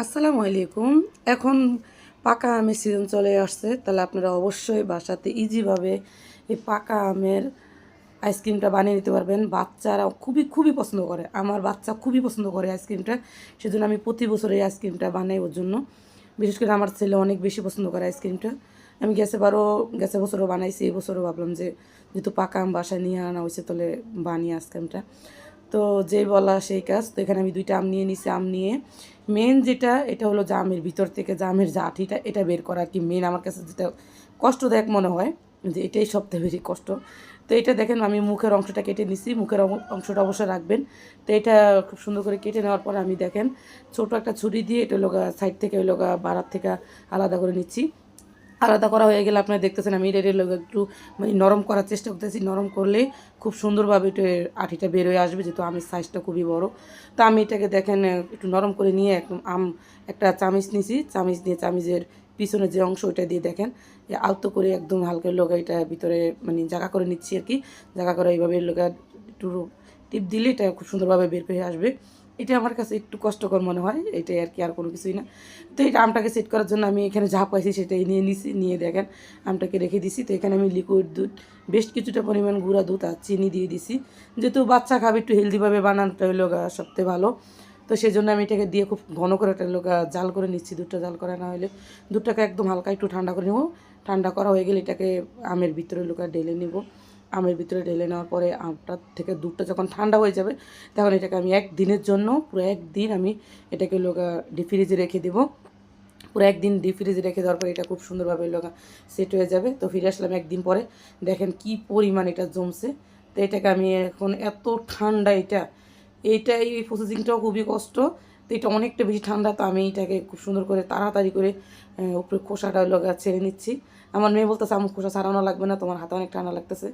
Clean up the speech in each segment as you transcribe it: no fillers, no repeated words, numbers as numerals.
আসসালামু আলাইকুম। এখন পাকা আমের সিজন চলে আসছে, তাহলে আপনারা অবশ্যই বাসাতে ইজিভাবে এই পাকা আমের আইসক্রিমটা বানিয়ে নিতে পারবেন। বাচ্চারা খুবই খুবই পছন্দ করে, আমার বাচ্চা খুবই পছন্দ করে আইসক্রিমটা। সেজন্য আমি প্রতি বছর এই আইসক্রিমটা বানাই ওর জন্য। বিশেষ করে আমার ছেলে অনেক বেশি পছন্দ করে আইসক্রিমটা। আমি গেছে বছরও বানাইছি, এই বছরও ভাবলাম যে যেহেতু পাকা আম বাসায় নিয়ে আনা হয়েছে তাহলে বানিয়ে আইসক্রিমটা। তো যেই বলা সেই কাজ। তো এখানে আমি 2টা আম নিয়ে নিছি। আম নিয়ে মেন যেটা এটা হলো যে আমের ভিতর থেকে যে আমের যে আঠিটা এটা বের করা আর কি মেন আমার কাছে যেটা কষ্টদায়ক মনে হয়, যে এটাই সবথেকে বেশি কষ্ট। তো এটা দেখেন আমি মুখের অংশটা কেটে নিছি, মুখের অংশটা অবশ্যই রাখবেন। তো এটা খুব সুন্দর করে কেটে নেওয়ার পর আমি দেখেন ছোটো একটা ছুরি দিয়ে এটা লগা সাইড থেকে ওই লগা বারার থেকে আলাদা করে নিচ্ছি। আলাদা করা হয়ে গেলে আপনারা দেখতেছেন আমি এটা একটু মানে নরম করার চেষ্টা করতেছি। নরম করলে খুব সুন্দরভাবে এটা আঠিটা বের হয়ে আসবে, যেহেতু আমের সাইজটা খুবই বড়। তো আমি এটাকে দেখেন একটু নরম করে নিয়ে একদম একটা চামিচ নিছি, চামিচ দিয়ে চামিচের পিছনে যে অংশ ওইটা দিয়ে দেখেন আলতো করে একদম হালকা লগা এটা ভিতরে মানে জায়গা করে নিচ্ছি আর কি। জায়গা করে এইভাবে লগা একটু টিপ দিলে এটা খুব সুন্দরভাবে বের হয়ে আসবে। এটা আমার কাছে একটু কষ্টকর মনে হয়, এটাই আর কি, আর কোনো কিছুই না। তো এটা আমটাকে সেট করার জন্য আমি এখানে যা পাইছি সেটাই নিয়ে নিছি, নিয়ে দেখেন আমটাকে রেখে দিছি। তো এখানে আমি লিকুইড দুধ বেশ কিছুটা পরিমাণ গুঁড়া দুধ আর চিনি দিয়ে দিছি, যেহেতু বাচ্চা খাবে একটু হেলদিভাবে বানানোটা হলো সবথেকে ভালো। তো সেই জন্য আমি এটাকে দিয়ে খুব ঘন করে একটা জাল করে নিচ্ছি। দুধটা জাল করা না হলে দুধটাকে একদম হালকা একটু ঠান্ডা করে নেব। ঠান্ডা করা হয়ে গেলে এটাকে আমের ভিতরে ঢেলে নেব। আমের ভিতরে ঢেলে নেওয়ার পরে আমটার থেকে দুধটা যখন ঠান্ডা হয়ে যাবে তখন এটাকে আমি একদিনের জন্য পুরো একদিন আমি এটাকে ডিপ ফ্রিজে রেখে দেবো। পুরো একদিন ডিপ ফ্রিজে রেখে দেওয়ার পরে এটা খুব সুন্দরভাবে সেট হয়ে যাবে। তো ফিরে আসলাম একদিন পরে, দেখেন কি পরিমাণ এটা জমছে। তো এটাকে আমি এখন এত ঠান্ডা এই প্রসেসিংটাও খুবই কষ্ট। তো এটা অনেকটা বেশি ঠান্ডা। তো আমি এটাকে খুব সুন্দর করে তাড়াতাড়ি করে উপরে খোসাটা ছেড়ে নিচ্ছি। আমার মেয়ে বলতেছে আমার খোসা ছাড়ানো লাগবে না, তোমার হাতে অনেক ঠান্ডা লাগতেছে।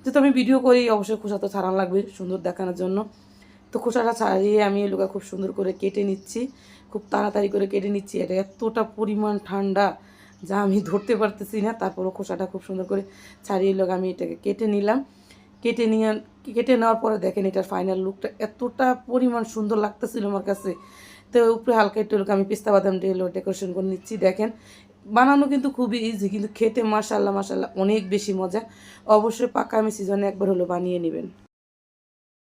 যেহেতু আমি ভিডিও করি অবশ্যই খোসা তো ছাড়ানো লাগবে সুন্দর দেখানোর জন্য। তো খোসাটা ছাড়িয়ে আমি খুব সুন্দর করে কেটে নিচ্ছি, খুব তাড়াতাড়ি করে কেটে নিচ্ছি। এটা এতটা পরিমাণ ঠান্ডা যা আমি ধরতে পারতেছি না। তারপরও খোসাটা খুব সুন্দর করে ছাড়িয়ে আমি এটাকে কেটে নিলাম। কেটে নেওয়ার পরে দেখেন এটার ফাইনাল লুকটা এতটা পরিমাণ সুন্দর লাগতেছিল আমার কাছে। তো উপরে হালকা একটু আমি পেস্তা বাদাম দিয়ে ডেকোরেশন করে নিচ্ছি। দেখেন বানানো কিন্তু খুবই ইজি, কিন্তু খেতে মাশাআল্লাহ মাশাআল্লাহ অনেক বেশি মজা। অবশ্যই পাকা আমি সিজনে একবার হলো বানিয়ে নেবেন।